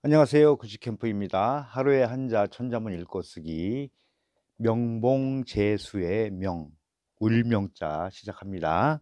안녕하세요. 구식캠프입니다. 하루에 한자 천자문 읽고 쓰기 명봉재수의 명 울명자 시작합니다.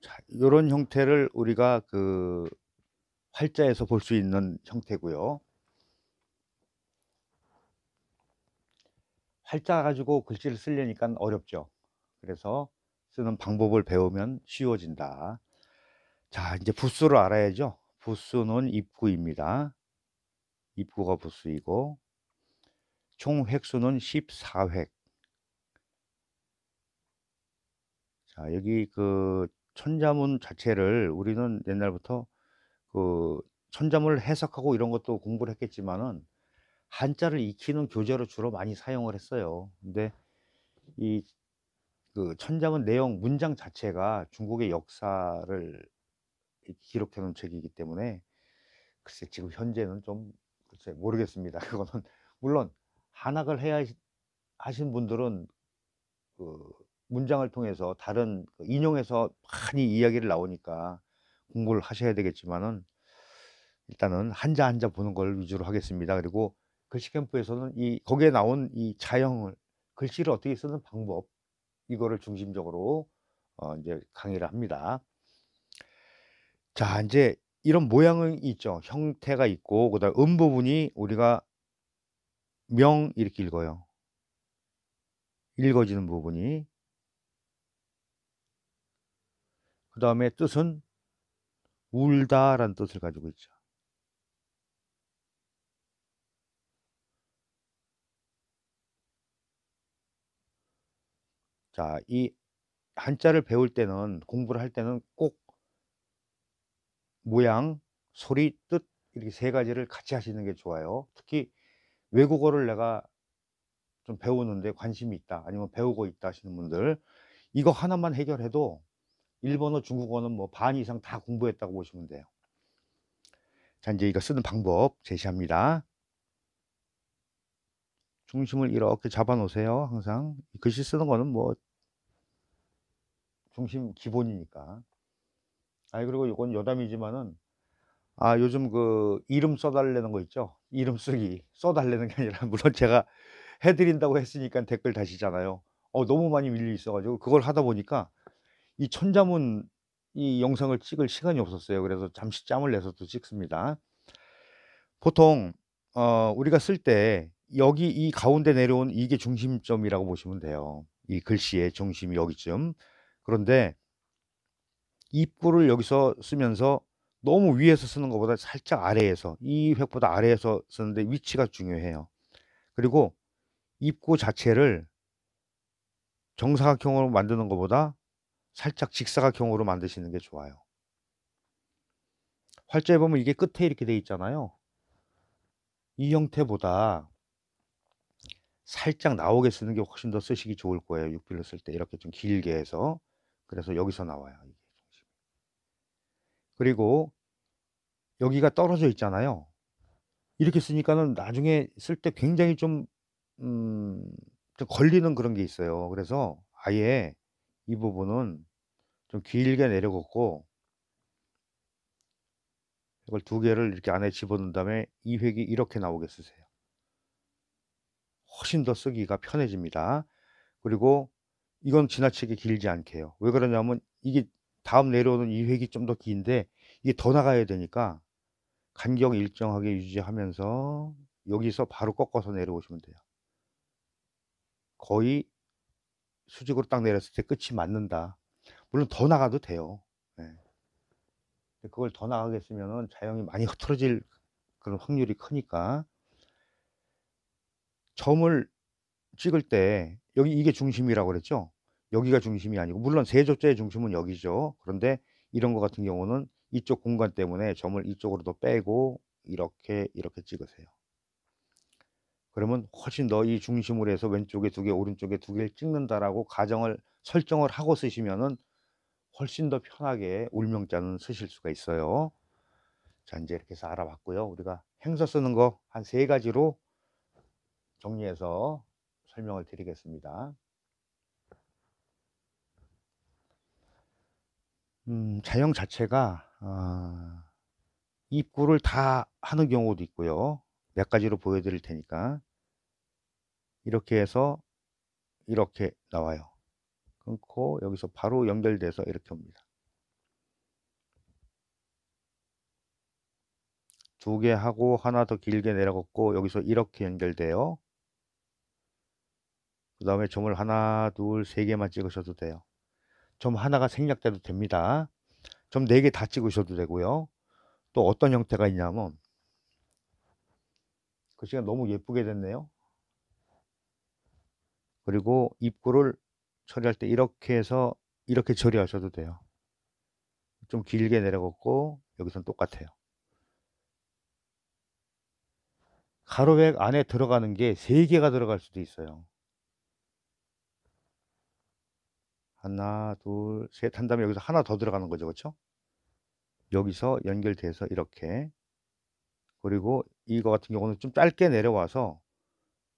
자, 이런 형태를 우리가 활자에서 볼 수 있는 형태고요. 활자 가지고 글씨를 쓰려니까 어렵죠. 그래서 쓰는 방법을 배우면 쉬워진다. 자, 이제 부수를 알아야죠. 부수는 입구입니다. 입구가 부수이고 총 획수는 14획. 자, 여기 천자문 자체를 우리는 옛날부터 천자문을 해석하고 이런 것도 공부를 했겠지만은 한자를 익히는 교재로 주로 많이 사용을 했어요. 근데 이 천자문 내용 문장 자체가 중국의 역사를 이렇게 기록해 놓은 책이기 때문에 글쎄 지금 현재는 좀 글쎄 모르겠습니다. 그거는 물론 한학을 해야 하신 분들은 그 문장을 통해서 다른 인용해서 많이 이야기를 나오니까 공부를 하셔야 되겠지만은 일단은 한자 한자 보는 걸 위주로 하겠습니다. 그리고 글씨 캠프에서는 거기에 나온 이 자형을 글씨를 어떻게 쓰는 방법 이거를 중심적으로 이제 강의를 합니다. 자, 이제 이런 모양이 있죠. 형태가 있고 그다음 부분이 우리가 명 이렇게 읽어요. 읽어지는 부분이. 그다음에 뜻은 울다라는 뜻을 가지고 있죠. 자, 이 한자를 배울 때는 공부를 할 때는 꼭 모양, 소리, 뜻 이렇게 세 가지를 같이 하시는 게 좋아요. 특히 외국어를 내가 좀 배우는데 관심이 있다 아니면 배우고 있다 하시는 분들 이거 하나만 해결해도 일본어, 중국어는 뭐 반 이상 다 공부했다고 보시면 돼요. 자, 이제 이거 쓰는 방법 제시합니다. 중심을 이렇게 잡아 놓으세요. 항상 글씨 쓰는 거는 뭐 중심 기본이니까. 그리고 이건 여담이지만은 요즘 이름 써달라는 거 있죠. 이름 쓰기 써달라는 게 아니라 물론 제가 해드린다고 했으니까 댓글 다시잖아요. 너무 많이 밀려 있어 가지고 그걸 하다 보니까 이 천자문 이 영상을 찍을 시간이 없었어요. 그래서 잠시 짬을 내서 또 찍습니다. 보통 우리가 쓸 때 여기 이 가운데 내려온 이게 중심점이라고 보시면 돼요. 이 글씨의 중심이 여기쯤. 그런데 입구를 여기서 쓰면서 너무 위에서 쓰는 것보다 살짝 아래에서 이 획보다 아래에서 쓰는데 위치가 중요해요. 그리고 입구 자체를 정사각형으로 만드는 것보다 살짝 직사각형으로 만드시는 게 좋아요. 활자에 보면 이게 끝에 이렇게 돼 있잖아요. 이 형태보다 살짝 나오게 쓰는 게 훨씬 더 쓰시기 좋을 거예요. 육필로 쓸 때 이렇게 좀 길게 해서. 그래서 여기서 나와요. 이게 중심이. 그리고 여기가 떨어져 있잖아요. 이렇게 쓰니까는 나중에 쓸 때 굉장히 음, 좀 걸리는 그런 게 있어요. 그래서 아예 이 부분은 좀 길게 내려 긋고 이걸 두 개를 이렇게 안에 집어넣은 다음에 이 획이 이렇게 나오게 쓰세요. 훨씬 더 쓰기가 편해집니다. 그리고 이건 지나치게 길지 않게 해요. 왜 그러냐면 이게 다음 내려오는 이 획이 좀 더 긴데 이게 더 나가야 되니까 간격 일정하게 유지하면서 여기서 바로 꺾어서 내려오시면 돼요. 거의 수직으로 딱 내렸을 때 끝이 맞는다. 물론 더 나가도 돼요. 네. 그걸 더 나가게 쓰면은 자형이 많이 흐트러질 그런 확률이 크니까 점을 찍을 때 여기 이게 중심이라고 그랬죠. 여기가 중심이 아니고 물론 세조자의 중심은 여기죠. 그런데 이런 거 같은 경우는 이쪽 공간 때문에 점을 이쪽으로 더 빼고 이렇게 찍으세요. 그러면 훨씬 더 이 중심으로 해서 왼쪽에 2개, 오른쪽에 2개를 찍는다라고 가정을 설정을 하고 쓰시면은 훨씬 더 편하게 울명자는 쓰실 수가 있어요. 자, 이제 이렇게 해서 알아봤고요. 우리가 행서 쓰는 거 한 3가지로 정리해서 설명을 드리겠습니다. 자형 자체가 입구를 다 하는 경우도 있고요. 몇 가지로 보여드릴 테니까. 이렇게 해서 이렇게 나와요. 끊고 여기서 바로 연결돼서 이렇게 옵니다. 2개 하고 하나 더 길게 내려갔고 여기서 이렇게 연결돼요. 그 다음에 점을 하나, 둘, 3개만 찍으셔도 돼요. 점 하나가 생략돼도 됩니다. 점 4개 다 찍으셔도 되고요. 또 어떤 형태가 있냐면, 글씨가 너무 예쁘게 됐네요. 그리고 입구를 처리할 때 이렇게 해서 이렇게 처리하셔도 돼요. 좀 길게 내려갔고 여기선 똑같아요. 가로획 안에 들어가는 게 3개가 들어갈 수도 있어요. 하나, 둘, 셋 한 다음에 여기서 하나 더 들어가는 거죠. 그렇죠? 여기서 연결돼서 이렇게. 그리고 이거 같은 경우는 좀 짧게 내려와서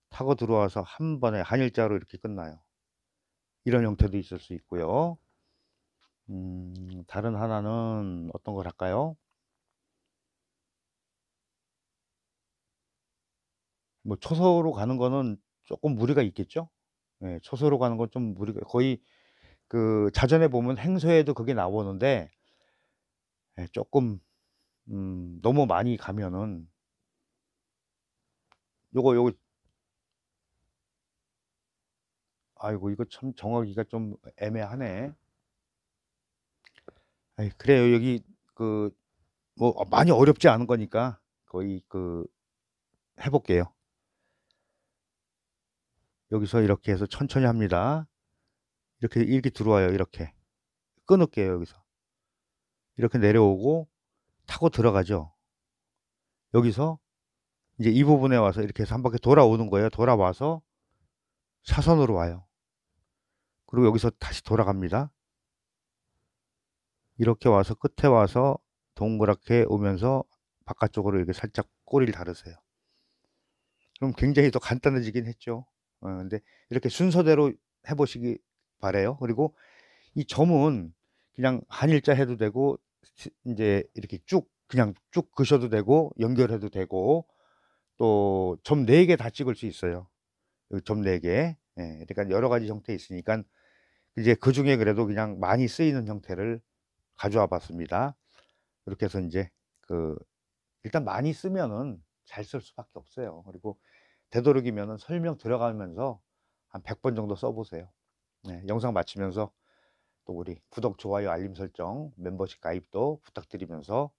타고 들어와서 한 번에 한일자로 이렇게 끝나요. 이런 형태도 있을 수 있고요. 다른 하나는 어떤 걸 할까요? 뭐 초소로 가는 거는 조금 무리가 있겠죠? 예, 초소로 가는 건 좀 무리가 거의 그 자전에 보면 행서에도 그게 나오는데 예, 조금 너무 많이 가면은 요거 아이고 이거 참 정하기가 좀 애매하네. 아이, 그래요. 여기 그 뭐 많이 어렵지 않은 거니까 거의 그 해볼게요. 여기서 이렇게 해서 천천히 합니다. 이렇게 들어와요. 이렇게 끊을게요. 여기서 이렇게 내려오고 타고 들어가죠. 여기서 이제 이 부분에 와서 이렇게 해서 한 바퀴 돌아오는 거예요. 돌아와서 사선으로 와요. 그리고 여기서 다시 돌아갑니다. 이렇게 와서 끝에 와서 동그랗게 오면서 바깥쪽으로 이렇게 살짝 꼬리를 다르세요. 그럼 굉장히 더 간단해지긴 했죠. 근데 이렇게 순서대로 해보시기 바래요. 그리고 이 점은 그냥 한일자 해도 되고 이제 이렇게 쭉 그냥 쭉 그셔도 되고 연결해도 되고 또 점 4개 다 찍을 수 있어요. 여기 점 4개. 예, 그러니까 여러 가지 형태 있으니까 이제 그 중에 그래도 그냥 많이 쓰이는 형태를 가져와 봤습니다. 이렇게 해서 이제 그 일단 많이 쓰면은 잘 쓸 수밖에 없어요. 그리고 되도록이면은 설명 들어가면서 한 100번 정도 써보세요. 네, 영상 마치면서 또 우리 구독, 좋아요, 알림 설정, 멤버십 가입도 부탁드리면서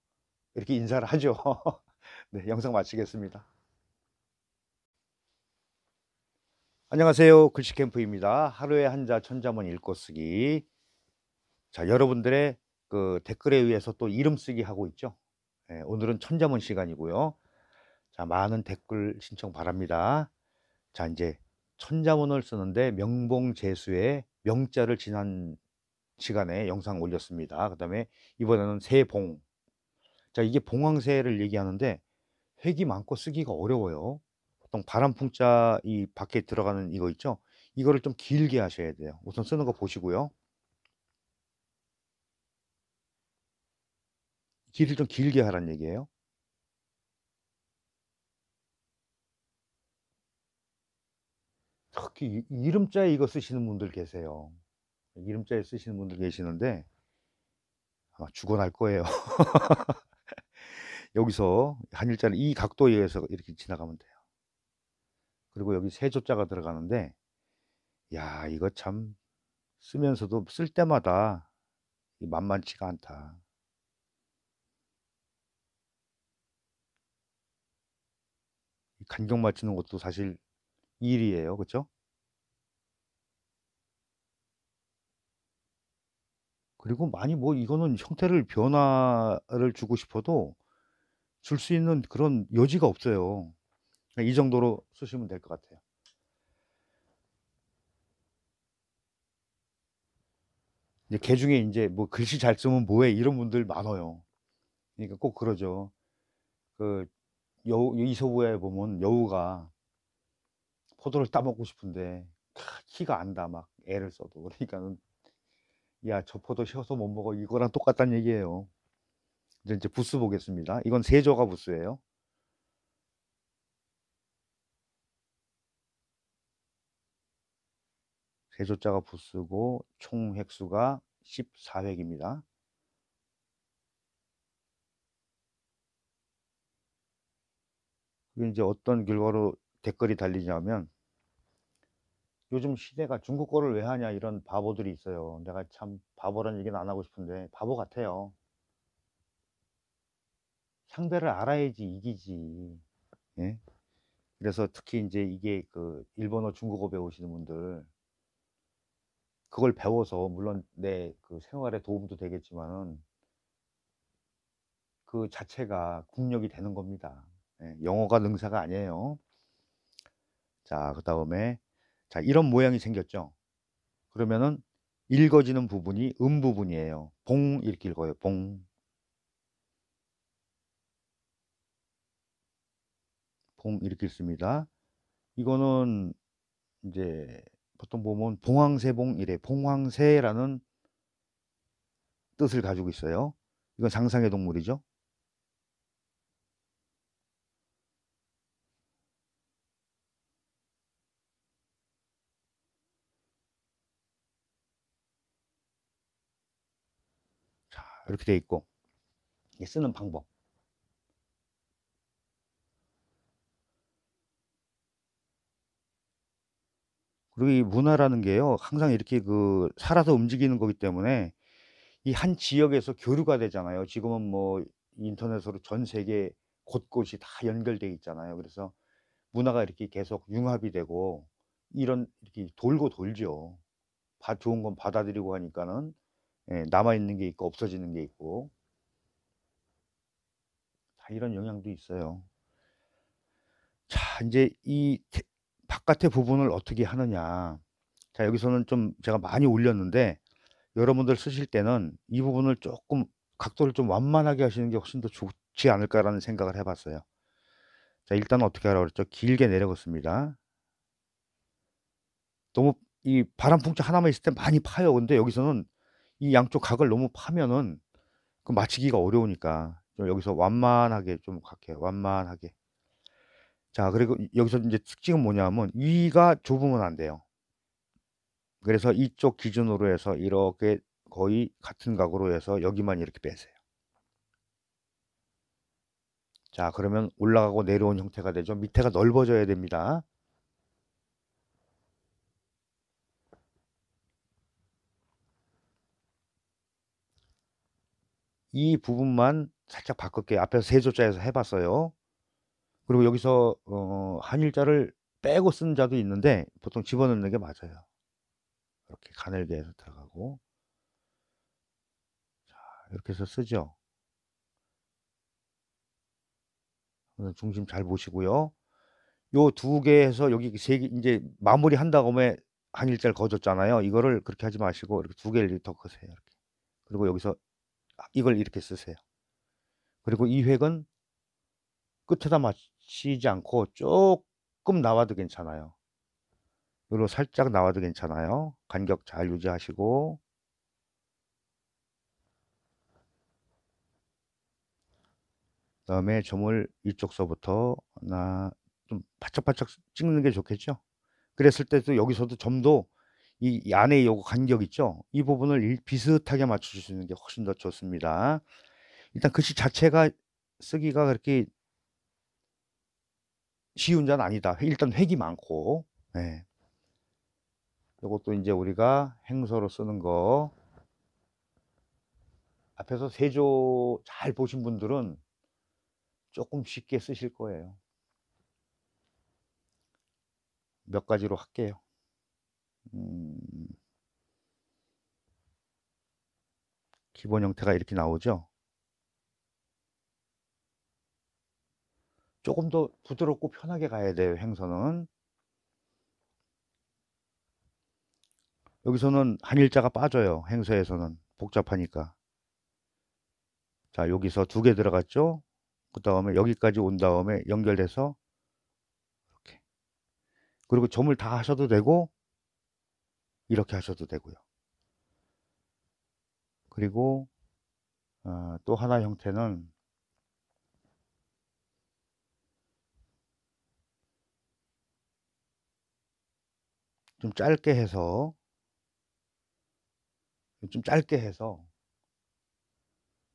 이렇게 인사를 하죠. 네, 영상 마치겠습니다. 안녕하세요. 글씨캠프입니다. 하루에 한자 천자문 읽고 쓰기. 자, 여러분들의 그 댓글에 의해서 또 이름 쓰기 하고 있죠. 네, 오늘은 천자문 시간이고요. 자, 많은 댓글 신청 바랍니다. 자, 이제 천자문을 쓰는데 명봉재수의 명자를 지난 시간에 영상 올렸습니다. 그 다음에 이번에는 새봉. 자, 이게 봉황새를 얘기하는데 획이 많고 쓰기가 어려워요. 보통 바람풍자 이 밖에 들어가는 이거 있죠? 이거를 좀 길게 하셔야 돼요. 우선 쓰는 거 보시고요. 길을 좀 길게 하란 얘기예요. 특히 이름자에 이거 쓰시는 분들 계세요. 이름자에 쓰시는 분들 계시는데 아마 죽어날 거예요. 여기서 한일자를 이 각도에 의해서 이렇게 지나가면 돼요. 그리고 여기 세조자가 들어가는데 야, 이거 참 쓰면서도 쓸 때마다 만만치가 않다. 간격 맞추는 것도 사실 일이에요. 그렇죠? 그리고 많이 뭐 이거는 형태를 변화를 주고 싶어도 줄 수 있는 그런 여지가 없어요. 이 정도로 쓰시면 될 것 같아요. 이제 개중에 인제 뭐 "글씨 잘 쓰면 뭐 해." 이런 분들 많아요. 그러니까 꼭 그러죠. 그 여우 이솝우에 보면 여우가 포도를 따먹고 싶은데 키가 안다 막 애를 써도. 그러니까는 "야 저 포도 쉬어서 못 먹어." 이거랑 똑같다는 얘기예요. 이제 부스 보겠습니다. 이건 세조가 부스예요. 세조자가 부스고 총 획수가 14획입니다. 그게 인제 어떤 결과로 댓글이 달리냐면 "요즘 시대가 중국 거를 왜 하냐." 이런 바보들이 있어요. 내가 참 바보라는 얘기는 안 하고 싶은데 바보 같아요. 상대를 알아야지 이기지. 예? 그래서 특히 인제 이게 그 일본어, 중국어 배우시는 분들 그걸 배워서 물론 내 그 생활에 도움도 되겠지만은 그 자체가 국력이 되는 겁니다. 예. 영어가 능사가 아니에요. 자 그다음에 자 이런 모양이 생겼죠. 그러면은 읽어지는 부분이 부분이에요. 봉 이렇게 읽어요. 봉. 봉 이렇게 읽습니다. 이거는 인제 보통 보면 봉황새봉 이래 봉황새라는 뜻을 가지고 있어요. 이건 상상의 동물이죠. 자 이렇게 돼 있고 이게 쓰는 방법. 그리고 이 문화라는 게요. 항상 이렇게 그 살아서 움직이는 거기 때문에 이 한 지역에서 교류가 되잖아요. 지금은 뭐 인터넷으로 전 세계 곳곳이 다 연결돼 있잖아요. 그래서 문화가 이렇게 계속 융합이 되고 이런 이렇게 돌고 돌죠. 좋은 건 받아들이고 하니까는 예 남아 있는 게 있고 없어지는 게 있고 다 이런 영향도 있어요. 자 인제 이 바깥의 부분을 어떻게 하느냐. 자 여기서는 좀 제가 많이 올렸는데 여러분들 쓰실 때는 이 부분을 쪼끔 각도를 좀 완만하게 하시는 게 훨씬 더 좋지 않을까라는 생각을 해 봤어요. 자 일단 어떻게 하라고 그랬죠? 길게 내려 긋습니다. 너무 이 바람풍차 하나만 있을 땐 많이 파요. 근데 여기서는 이 양쪽 각을 너무 파면은 그 맞추기가 어려우니까 좀 여기서 완만하게 좀 갈게요. 완만하게. 자 그리고 여기서 인제 특징은 뭐냐면 위가 좁으면 안 돼요. 그래서 이쪽 기준으로 해서 이렇게 거의 같은 각으로 해서 여기만 이렇게 빼세요. 자 그러면 올라가고 내려온 형태가 되죠. 밑에가 넓어져야 됩니다. 이 부분만 살짝 바꿀게요. 앞에서 세조자에서 해 봤어요. 그리고 여기서 한일자를 빼고 쓴 자도 있는데 보통 집어넣는 게 맞아요. 이렇게 가늘게 해서 들어가고 이렇게 해서 쓰죠. 중심 잘 보시고요. 요 두 개에서 여기 세 개 인제 마무리한 다음에 한일자를 그어 줬잖아요. 이거를 그렇게 하지 마시고 이렇게 두 개를 더 그으세요 이렇게. 그리고 여기서 이걸 이렇게 쓰세요. 그리고 이 획은 끝에다 맞추지 않고 쪼끔 나와도 괜찮아요. 요로 살짝 나와도 괜찮아요. 간격 잘 유지하시고 그다음에 점을 이쪽서부터 하나 좀 바짝바짝 찍는 게 좋겠죠? 그랬을 때도 여기서도 점도 이 안에 요거 간격 있죠? 이 부분을 비슷하게 맞춰 주시는 게 훨씬 더 좋습니다. 일단 글씨 자체가 쓰기가 그렇게 쉬운 자는 아니다. 일단 획이 많고. 예. 요것도 인제 우리가 행서로 쓰는 거 앞에서 세조 잘 보신 분들은 쪼끔 쉽게 쓰실 거예요. 몇 가지로 할게요. 음. 기본 형태가 이렇게 나오죠. 조금 더 부드럽고 편하게 가야 돼요, 행서는. 여기서는 한일자가 빠져요, 행서에서는. 복잡하니까. 자, 여기서 2개 들어갔죠. 그 다음에 여기까지 온 다음에 연결돼서 이렇게. 그리고 점을 다 하셔도 되고 이렇게 하셔도 되고요. 그리고 또 하나 형태는 좀 짧게 해서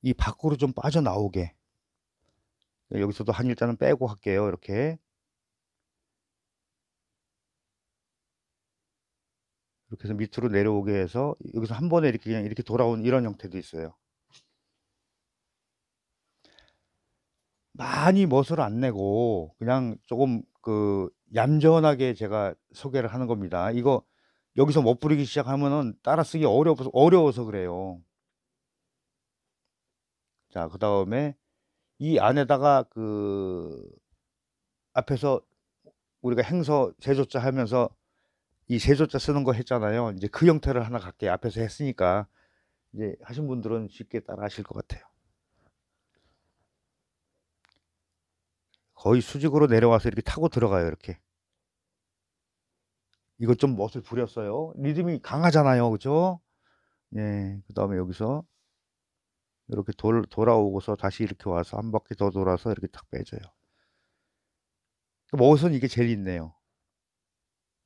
이 밖으로 좀 빠져나오게. 여기서도 한일자는 빼고 할게요. 이렇게 해서 밑으로 내려오게 해서 여기서 한 번에 이렇게 그냥 이렇게 돌아온 이런 형태도 있어요. 많이 멋을 안 내고 그냥 조금 얌전하게 제가 소개를 하는 겁니다. 이거 여기서 멋부리기 시작하면은 따라 쓰기 어려워서 그래요. 자, 그 다음에 이 안에다가 앞에서 우리가 행서 제조자 하면서 이 제조자 쓰는 거 했잖아요. 이제 그 형태를 하나 갈게요. 앞에서 했으니까 이제 하신 분들은 쉽게 따라 하실 것 같아요. 거의 수직으로 내려와서 이렇게 타고 들어가요. 이렇게. 이거 좀 멋을 부렸어요. 리듬이 강하잖아요. 그죠? 예. 그 다음에 여기서 이렇게 돌아오고서 다시 이렇게 와서 한 바퀴 더 돌아서 이렇게 탁 빼줘요. 멋은 이게 제일 있네요.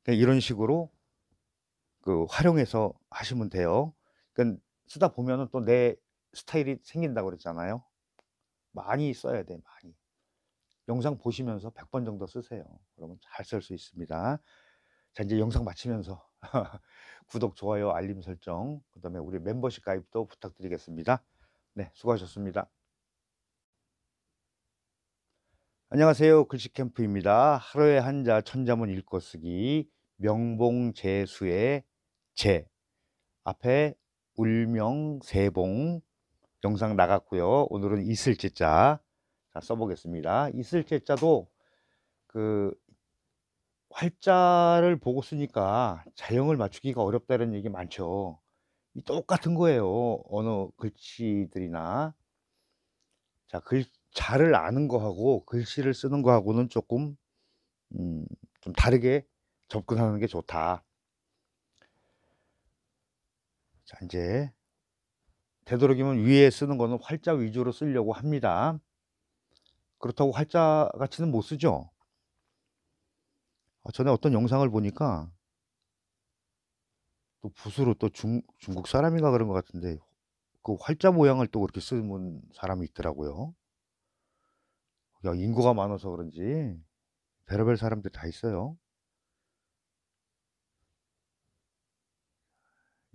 그러니까 이런 식으로 활용해서 하시면 돼요. 그러니까 쓰다 보면은 또 내 스타일이 생긴다고 그랬잖아요. 많이 써야 돼, 많이. 영상 보시면서 100번 정도 쓰세요. 그러면 잘 쓸 수 있습니다. 자, 이제 영상 마치면서 구독, 좋아요, 알림 설정, 그 다음에 우리 멤버십 가입도 부탁드리겠습니다. 네, 수고하셨습니다. 안녕하세요. 글씨캠프입니다. 하루에 한자 천자문 읽어쓰기 명봉재수의 재 앞에 울명 세봉 영상 나갔고요. 오늘은 있을제자 써보겠습니다. 있을제자도 활자를 보고 쓰니까 자형을 맞추기가 어렵다는 얘기 많죠. 똑같은 거예요. 언어 글씨들이나. 자, 자를 아는 거하고 글씨를 쓰는 거하고는 조금 좀 다르게 접근하는 게 좋다. 자, 이제 되도록이면 위에 쓰는 거는 활자 위주로 쓰려고 합니다. 그렇다고 활자 같이는 못 쓰죠. 전에 어떤 영상을 보니까 또 붓으로 또 중국 사람인가 그런 것 같은데 활자 모양을 또 그렇게 쓰는 사람이 있더라고요. 야, 인구가 많아서 그런지 별의별 사람들 다 있어요.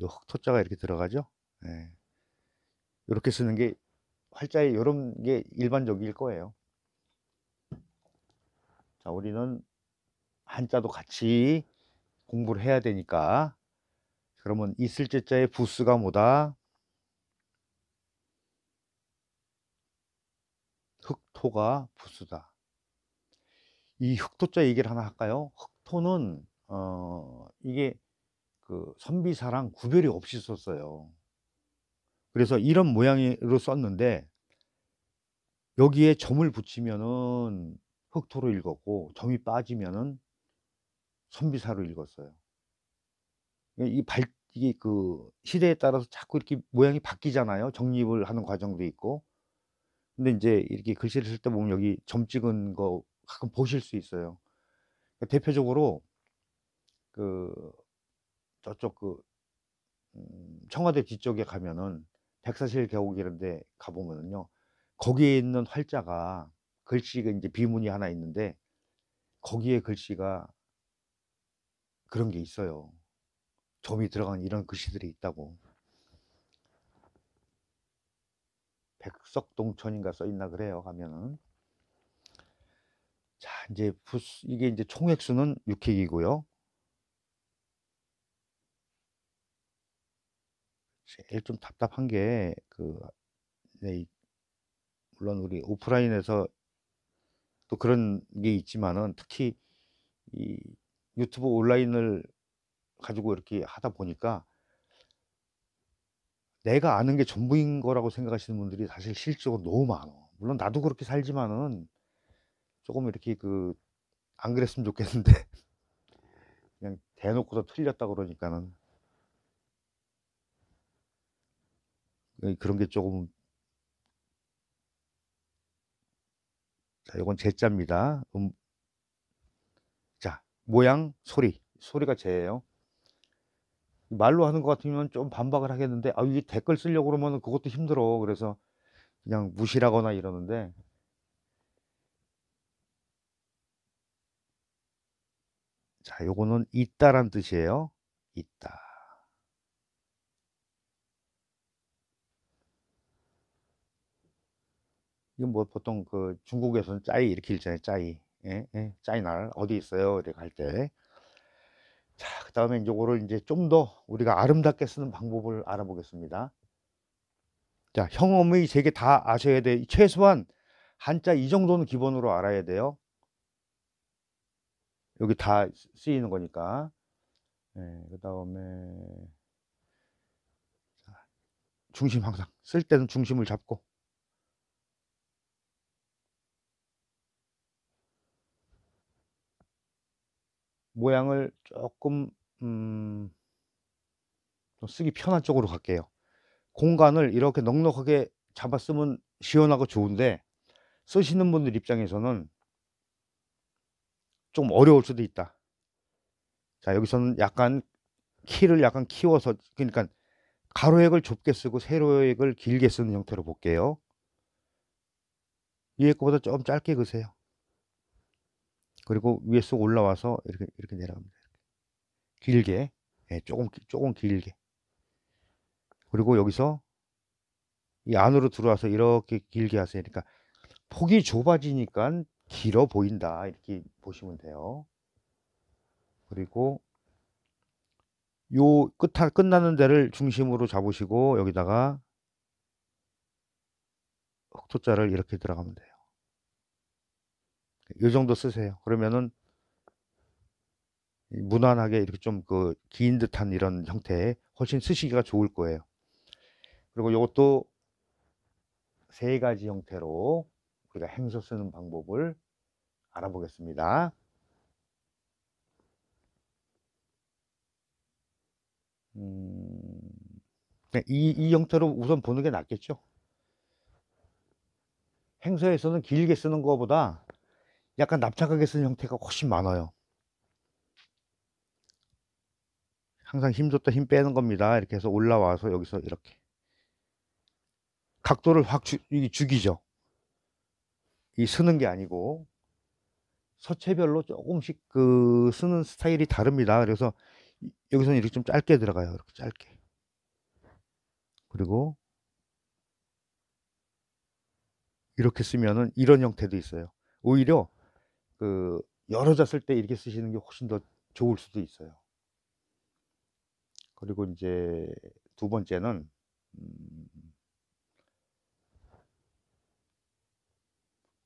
요 흑토자가 이렇게 들어가죠. 네. 이렇게 쓰는 게 활자에 이런 게 일반적일 거예요. 자, 우리는 한자도 같이 공부를 해야 되니까. 그러면 있을 제자의 부스가 뭐다? 흑토가 부수다. 이 흑토자 얘기를 하나 할까요? 흑토는 이게 선비사랑 구별이 없이 썼어요. 그래서 이런 모양으로 썼는데 여기에 점을 붙이면은 흑토로 읽었고 점이 빠지면은 선비사로 읽었어요. 이게 시대에 따라서 자꾸 이렇게 모양이 바뀌잖아요. 정립을 하는 과정도 있고. 근데 이제 이렇게 글씨를 쓸 때 보면 여기 점 찍은 거 가끔 보실 수 있어요. 대표적으로 저쪽 청와대 뒤쪽에 가면은 백사실 계곡 이런 데 가보면은요. 거기에 있는 활자가 글씨가 이제 비문이 하나 있는데 거기에 글씨가 그런 게 있어요. 점이 들어간 이런 글씨들이 있다고. 백석동천인가 써 있나 그래요. 가면은. 자, 이제 이게 이제 총획수는 6획이고요. 제일 좀 답답한 게 네, 물론 우리 오프라인에서 또 그런 게 있지만은 특히 이 유튜브 온라인을 가지고 이렇게 하다 보니까 내가 아는 게 전부인 거라고 생각하시는 분들이 사실 실질적으로 너무 많어. 물론 나도 그렇게 살지만은 조금 이렇게 안 그랬으면 좋겠는데 그냥 대놓고서 틀렸다 그러니까는 그런 게 조금. 자, 이건 제자입니다. 자, 모양, 소리가 제예요. 말로 하는 것 같으면 좀 반박을 하겠는데, 이게 댓글 쓰려고 그러면 그것도 힘들어. 그래서 그냥 무시하거나 이러는데, 자, 요거는 있다란 뜻이에요. 있다. 이건 뭐 보통 중국에서는 짜이 이렇게 읽잖아요. 짜이. 예, 예, 짜이날 어디 있어요? 이렇게 할 때. 자, 그 다음에 요거를 이제 좀 더 우리가 아름답게 쓰는 방법을 알아보겠습니다. 자, 형음의 3개 다 아셔야 돼. 최소한 한자 이 정도는 기본으로 알아야 돼요. 여기 다 쓰이는 거니까. 예, 그 다음에 중심, 항상 쓸 때는 중심을 잡고, 모양을 조금 좀 쓰기 편한 쪽으로 갈게요. 공간을 이렇게 넉넉하게 잡아 쓰면 시원하고 좋은데, 쓰시는 분들 입장에서는 좀 어려울 수도 있다. 자, 여기서는 약간 키를 약간 키워서, 그러니까 가로획을 좁게 쓰고 세로획을 길게 쓰는 형태로 볼게요. 위에 거보다 좀 짧게 그으세요. 그리고 위에 쏙 올라와서 이렇게 내려갑니다. 길게. 예, 조금 길게. 그리고 여기서 이 안으로 들어와서 이렇게 길게 하세요. 그러니까 폭이 좁아지니까 길어 보인다. 이렇게 보시면 돼요. 그리고 요 끝나는 데를 중심으로 잡으시고 여기다가 흑토자를 이렇게 들어가면 돼요. 이 정도 쓰세요. 그러면은 무난하게 이렇게 좀 긴 듯한 이런 형태에 훨씬 쓰시기가 좋을 거예요. 그리고 이것도 3가지 형태로 우리가 행서 쓰는 방법을 알아보겠습니다. 네, 이 형태로 우선 보는 게 낫겠죠. 행서에서는 길게 쓰는 것보다 약간 납작하게 쓰는 형태가 훨씬 많아요. 항상 힘 줬다 힘 빼는 겁니다. 이렇게 해서 올라와서 여기서 이렇게 각도를 확 죽이죠. 이 쓰는 게 아니고 서체별로 조금씩 쓰는 스타일이 다릅니다. 그래서 여기서는 이렇게 좀 짧게 들어가요. 이렇게 짧게. 그리고 이렇게 쓰면은 이런 형태도 있어요. 오히려 열어자 쓸 때 이렇게 쓰시는 게 훨씬 더 좋을 수도 있어요. 그리고 이제 2번째는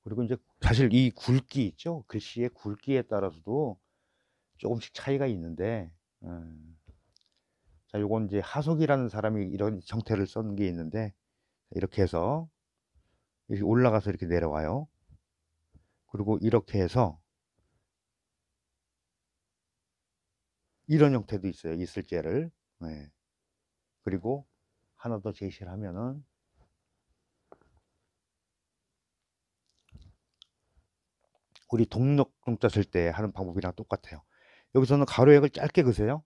그리고 이제 사실 이 굵기 있죠. 글씨의 굵기에 따라서도 조금씩 차이가 있는데, 자, 요건 이제 하속이라는 사람이 이런 형태를 쓴 게 있는데, 이렇게 해서 이렇게 올라가서 이렇게 내려와요. 그리고 이렇게 해서 이런 형태도 있어요. 이슬재를. 네. 그리고 하나 더 제시를 하면은 우리 동력동자 쓸 때 하는 방법이랑 똑같아요. 여기서는 가로획을 짧게 그으세요.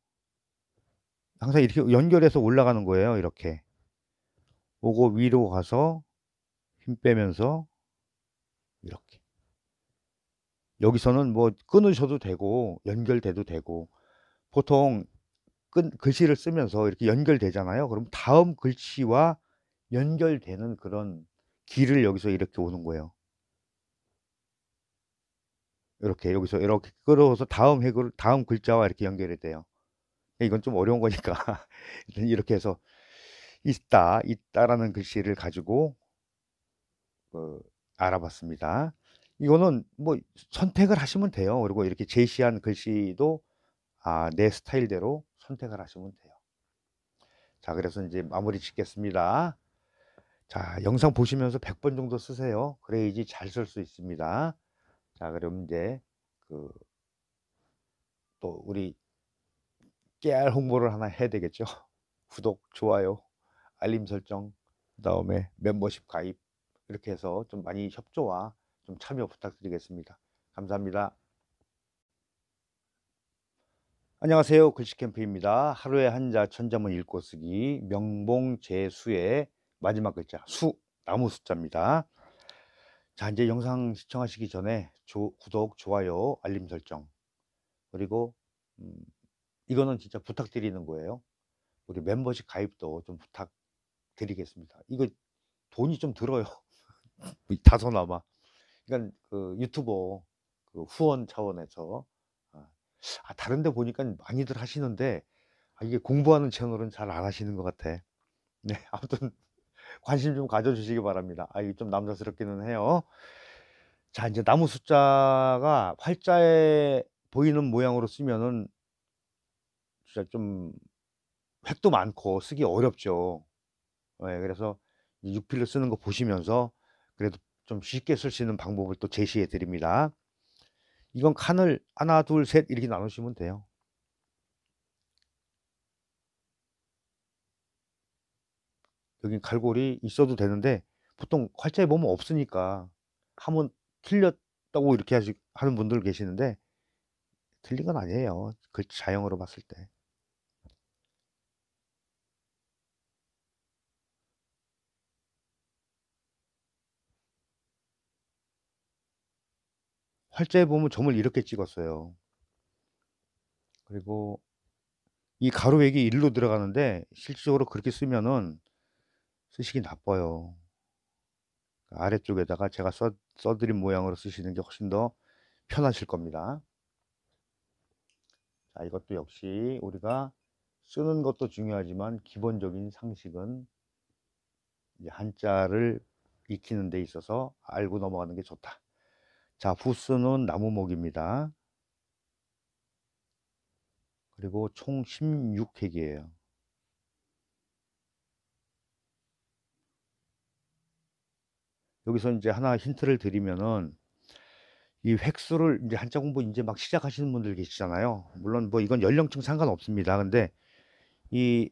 항상 이렇게 연결해서 올라가는 거예요. 이렇게 오고 위로 가서 힘 빼면서 이렇게. 여기서는 뭐 끊으셔도 되고 연결돼도 되고, 보통 글씨를 쓰면서 이렇게 연결되잖아요. 그럼 다음 글씨와 연결되는 그런 길을 여기서 이렇게 오는 거예요. 이렇게 여기서 이렇게 끌어서 다음 글자와 이렇게 연결이 돼요. 이건 좀 어려운 거니까 일단 이렇게 해서 있다라는 글씨를 가지고 그 알아봤습니다. 이거는 뭐 선택을 하시면 돼요. 그리고 이렇게 제시한 글씨도 내 스타일대로 선택을 하시면 돼요. 자, 그래서 이제 마무리 짓겠습니다. 자, 영상 보시면서 100번 정도 쓰세요. 그래야지 잘 쓸 수 있습니다. 자, 그럼 이제 그 또 우리 깨알 홍보를 하나 해야 되겠죠. 구독, 좋아요, 알림 설정, 그다음에 멤버십 가입, 이렇게 해서 좀 많이 협조와 좀 참여 부탁드리겠습니다. 감사합니다. 안녕하세요. 글씨캠프입니다. 하루에 한자 천자문 읽고 쓰기 명봉제수의 마지막 글자 수, 나무 숫자입니다. 자, 이제 영상 시청하시기 전에 구독, 좋아요, 알림 설정, 그리고 이거는 진짜 부탁드리는 거예요. 우리 멤버십 가입도 좀 부탁드리겠습니다. 이거 돈이 좀 들어요. 다소나마. 그러니까 그 유튜버 그 후원 차원에서 다른 데 보니까 많이들 하시는데 이게 공부하는 채널은 잘 안 하시는 것 같아. 네, 아무튼 관심 좀 가져주시기 바랍니다. 이게 좀 남자스럽기는 해요. 자, 이제 나무 숫자가 활자에 보이는 모양으로 쓰면은 진짜 좀 획도 많고 쓰기 어렵죠. 네, 그래서 육필로 쓰는 거 보시면서 그래도 좀 쉽게 쓸 수 있는 방법을 또 제시해 드립니다. 이건 칸을 하나, 둘, 셋 이렇게 나누시면 돼요. 여기 갈고리 있어도 되는데 보통 활자에 보면 없으니까 한번 틀렸다고 이렇게 하는 분들 계시는데 틀린 건 아니에요. 그 자형으로 봤을 때. 활자에 보면 점을 이렇게 찍었어요. 그리고 이 가로액이 일로 들어가는데 실질적으로 그렇게 쓰면은 쓰시기 나빠요. 아래쪽에다가 제가 써드린 모양으로 쓰시는 게 훨씬 더 편하실 겁니다. 자, 이것도 역시 우리가 쓰는 것도 중요하지만 기본적인 상식은 이제 한자를 익히는 데 있어서 알고 넘어가는 게 좋다. 자, 부스는 나무목입니다. 그리고 총 16획이에요. 여기서 이제 하나 힌트를 드리면은 이 획수를 이제 한자 공부 이제 막 시작하시는 분들 계시잖아요. 물론 뭐 이건 연령층 상관없습니다. 근데 이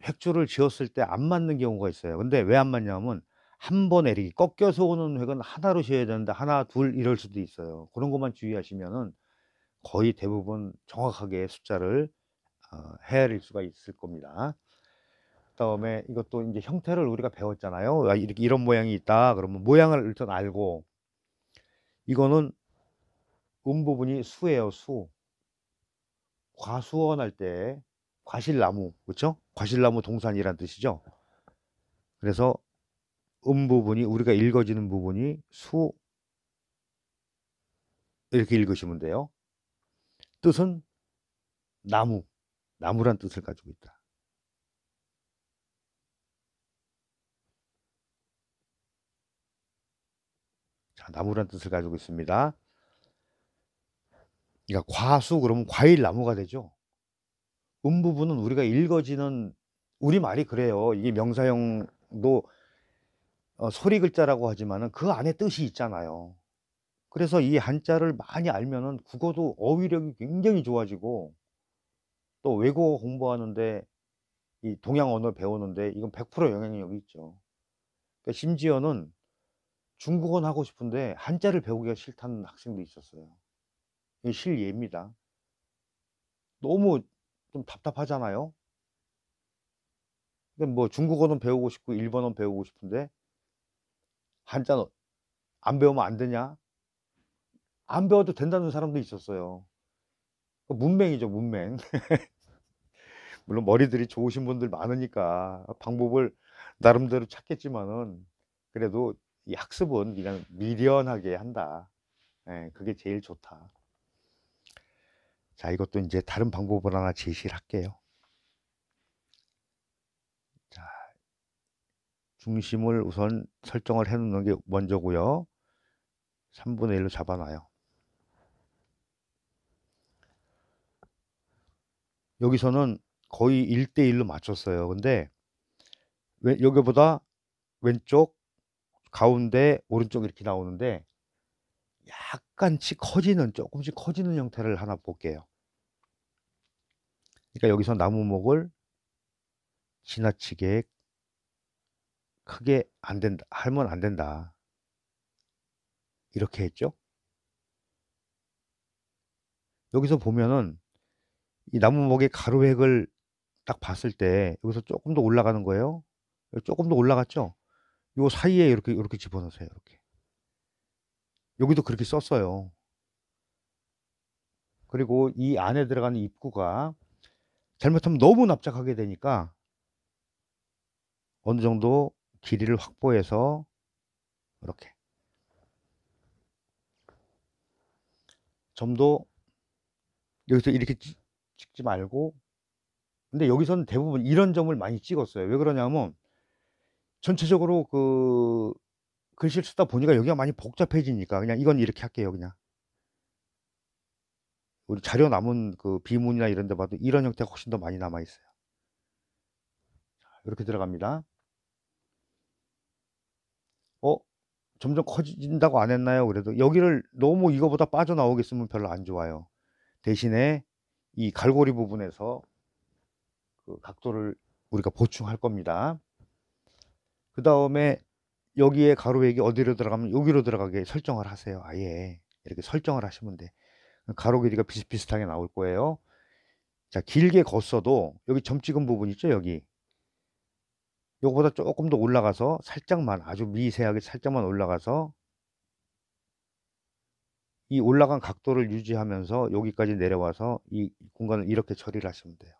획주를 지었을 때 안 맞는 경우가 있어요. 근데 왜 안 맞냐면 한 번에 이렇게 꺾여서 오는 획은 하나로 지어야 되는데 하나, 둘 이럴 수도 있어요. 그런 것만 주의하시면은 거의 대부분 정확하게 숫자를 헤아릴 수가 있을 겁니다. 그다음에 이것도 이제 형태를 우리가 배웠잖아요. 이렇게 이런 모양이 있다. 그러면 모양을 일단 알고 이거는 부분이 수예요. 수. 과수원 할 때 과실나무, 그렇죠? 과실나무 동산이란 뜻이죠. 그래서 부분이 우리가 읽어지는 부분이 수, 이렇게 읽으시면 돼요. 뜻은 나무, 나무란 뜻을 가지고 있다. 자, 나무란 뜻을 가지고 있습니다. 그러니까 과수 그러면 과일 나무가 되죠. 부분은 우리가 읽어지는 우리말이 그래요. 이게 명사형도 소리 글자라고 하지만은 그 안에 뜻이 있잖아요. 그래서 이 한자를 많이 알면은 국어도 어휘력이 굉장히 좋아지고 또 외국어 공부하는데 이 동양 언어 배우는데 이건 100% 영향력이 있죠. 그러니까 심지어는 중국어는 하고 싶은데 한자를 배우기가 싫다는 학생도 있었어요. 이게 실예입니다. 너무 좀 답답하잖아요. 근데 뭐 중국어는 배우고 싶고 일본어는 배우고 싶은데 한자는 안 배우면 안 되냐? 안 배워도 된다는 사람도 있었어요. 문맹이죠, 문맹. 물론 머리들이 좋으신 분들 많으니까 방법을 나름대로 찾겠지만은 그래도 이 학습은 그냥 미련하게 한다. 예, 그게 제일 좋다. 자, 이것도 이제 다른 방법을 하나 제시를 할게요. 자, 중심을 우선 설정을 해 놓는 게 먼저고요. 3분의 1로 잡아 놔요. 여기서는 거의 1대1로 맞췄어요. 근데 여기보다 왼쪽, 가운데, 오른쪽 이렇게 나오는데 조금씩 커지는 형태를 하나 볼게요. 그러니까 여기서 나무목을 지나치게 크게 하면 안 된다. 이렇게 했죠. 여기서 보면은 이 나무목의 가로획을 딱 봤을 때 여기서 조금 더 올라가는 거예요. 조금 더 올라갔죠. 요 사이에 이렇게 집어넣으세요. 이렇게. 여기도 그렇게 썼어요. 그리고 이 안에 들어가는 입구가 잘못하면 너무 납작하게 되니까 어느 정도 길이를 확보해서 이렇게 점도 여기서 이렇게 찍지 말고, 근데 여기서는 대부분 이런 점을 많이 찍었어요. 왜 그러냐면 전체적으로 그 글씨를 쓰다 보니까 여기가 많이 복잡해지니까 그냥 이건 이렇게 할게요. 그냥 우리 자료 남은 그 비문이나 이런 데 봐도 이런 형태가 훨씬 더 많이 남아 있어요. 이렇게 들어갑니다. 점점 커진다고 안 했나요? 그래도 여기를 너무 이거보다 빠져나오겠으면 별로 안 좋아요. 대신에 이 갈고리 부분에서 그 각도를 우리가 보충할 겁니다. 그 다음에 여기에 가로획이 어디로 들어가면 여기로 들어가게 설정을 하세요. 아예 이렇게 설정을 하시면 돼. 가로 길이가 비슷비슷하게 나올 거예요. 자, 길게 걷어도 여기 점 찍은 부분 있죠? 여기 요거보다 조금 더 올라가서 살짝만, 아주 미세하게 살짝만 올라가서 이 올라간 각도를 유지하면서 여기까지 내려와서 이 공간을 이렇게 처리를 하시면 돼요.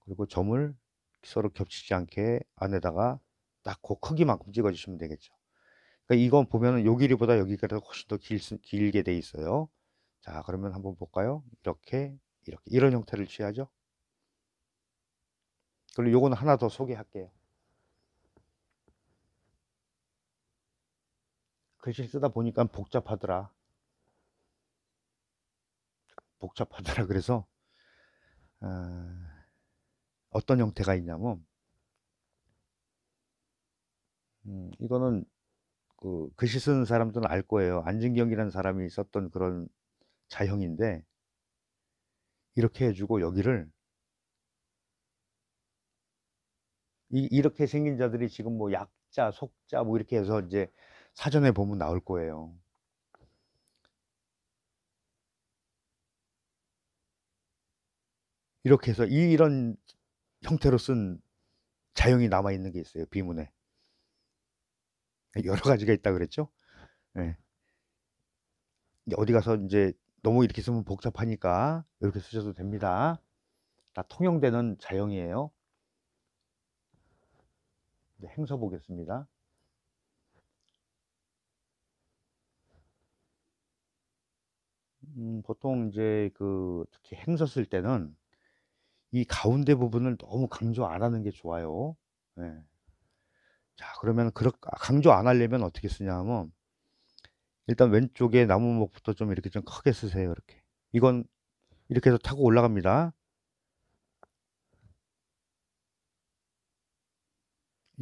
그리고 점을 서로 겹치지 않게 안에다가 딱 그 크기만큼 찍어 주시면 되겠죠. 그러니까 이건 보면은 요 길이보다 여기가 훨씬 더 길게 돼 있어요. 자, 그러면 한번 볼까요? 이렇게 이런 형태를 취하죠. 그리고 요거는 하나 더 소개할게요. 글씨를 쓰다 보니까 복잡하더라. 그래서 어떤 형태가 있냐면 이거는 그 글씨 쓰는 사람들은 알 거예요. 안진경이라는 사람이 썼던 그런 자형인데 이렇게 해주고 여기를 이렇게 생긴 자들이 지금 뭐 약자, 속자 뭐 이렇게 해서 이제 사전에 보면 나올 거예요. 이렇게 해서 이런 형태로 쓴 자형이 남아 있는 게 있어요. 비문에 여러 가지가 있다 그랬죠. 네. 어디 가서 이제 너무 이렇게 쓰면 복잡하니까 이렇게 쓰셔도 됩니다. 다 통용되는 자형이에요. 네, 행서 보겠습니다. 보통 이제 그 특히 행서 쓸 때는 이 가운데 부분을 너무 강조 안 하는 게 좋아요. 네. 자, 그러면 강조 안 하려면 어떻게 쓰냐 하면 일단 왼쪽에 나무목부터 좀 이렇게 좀 크게 쓰세요. 이렇게. 이건 이렇게 해서 타고 올라갑니다.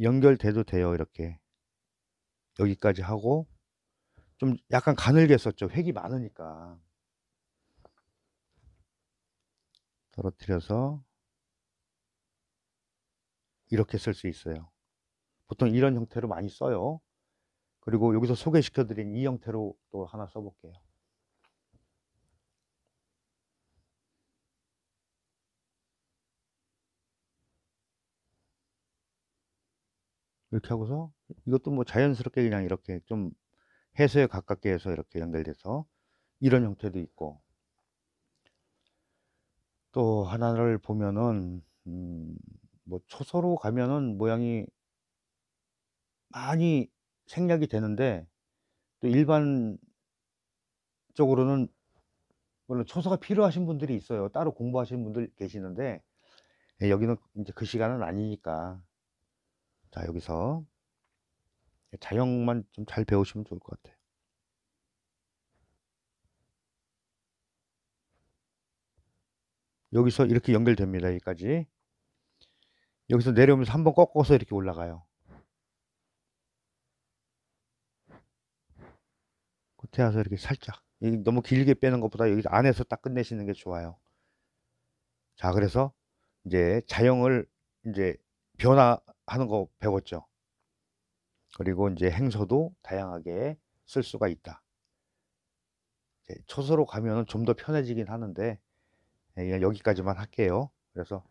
연결돼도 돼요. 이렇게. 여기까지 하고 좀 약간 가늘게 썼죠. 획이 많으니까. 떨어뜨려서 이렇게 쓸 수 있어요. 보통 이런 형태로 많이 써요. 그리고 여기서 소개시켜 드린 이 형태로 또 하나 써볼게요. 이렇게 하고서 이것도 뭐 자연스럽게 그냥 이렇게 좀 해서에 가깝게 해서 이렇게 연결돼서 이런 형태도 있고, 또 하나를 보면은 뭐 초서로 가면은 모양이 많이 생략이 되는데 또 일반적으로는 물론 초서가 필요하신 분들이 있어요. 따로 공부하시는 분들 계시는데 여기는 이제 그 시간은 아니니까 자, 여기서 자형만 좀 잘 배우시면 좋을 것 같아요. 여기서 이렇게 연결됩니다. 여기까지. 여기서 내려오면서 한번 꺾어서 이렇게 올라가요. 끝에 와서 이렇게 살짝. 너무 길게 빼는 것보다 여기 안에서 딱 끝내시는 게 좋아요. 자, 그래서 이제 자형을 이제 변화하는 거 배웠죠. 그리고 이제 행서도 다양하게 쓸 수가 있다. 초서로 가면 좀 더 편해지긴 하는데 여기까지만 할게요. 그래서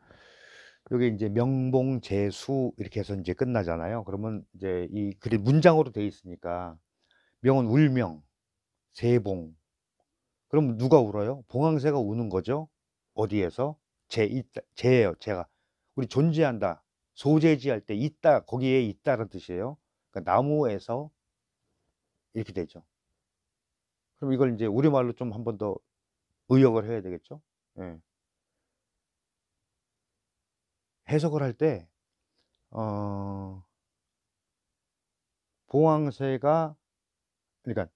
여기 이제 명봉재수 이렇게 해서 이제 끝나잖아요. 그러면 이제 이 글이 문장으로 돼 있으니까 명은 울명, 세봉. 그럼 누가 울어요? 봉황새가 우는 거죠. 어디에서? 제예요. 제가 우리 존재한다. 소재지할 때 있다. 거기에 있다는 뜻이에요. 그러니까 나무에서 이렇게 되죠. 그럼 이걸 이제 우리말로 좀 한 번 더 의역을 해야 되겠죠. 예. 해석을 할 때 봉황새가 그러니까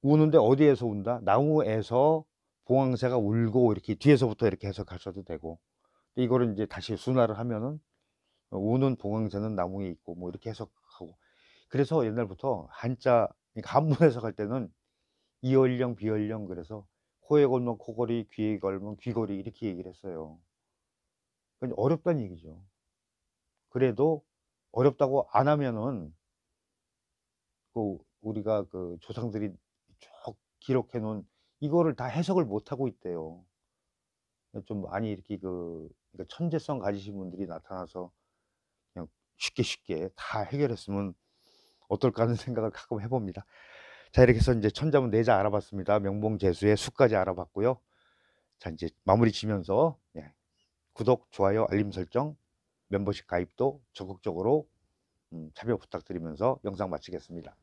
우는데 어디에서 운다? 나무에서 봉황새가 울고 이렇게 뒤에서부터 이렇게 해석하셔도 되고 이거를 이제 다시 순화를 하면은 우는 봉황새는 나무에 있고 뭐 이렇게 해석하고 그래서 옛날부터 한자 그러니까 한문 해석할 때는 이얼령 비얼령 그래서 코에 걸면 코걸이 귀에 걸면 귀걸이 이렇게 얘기를 했어요. 그러니까 어렵다는 얘기죠. 그래도 어렵다고 안 하면은 그 우리가 그 조상들이 쭉 기록해 놓은 이거를 다 해석을 못 하고 있대요. 좀 많이 이렇게 그러니까 천재성 가지신 분들이 나타나서 그냥 쉽게 쉽게 다 해결했으면 어떨까 하는 생각을 가끔 해봅니다. 자, 이렇게 해서 이제 천자문 내자 알아봤습니다. 명봉재수의 수까지 알아봤고요. 자, 이제 마무리 지면서 구독, 좋아요, 알림 설정, 멤버십 가입도 적극적으로 참여 부탁드리면서 영상 마치겠습니다.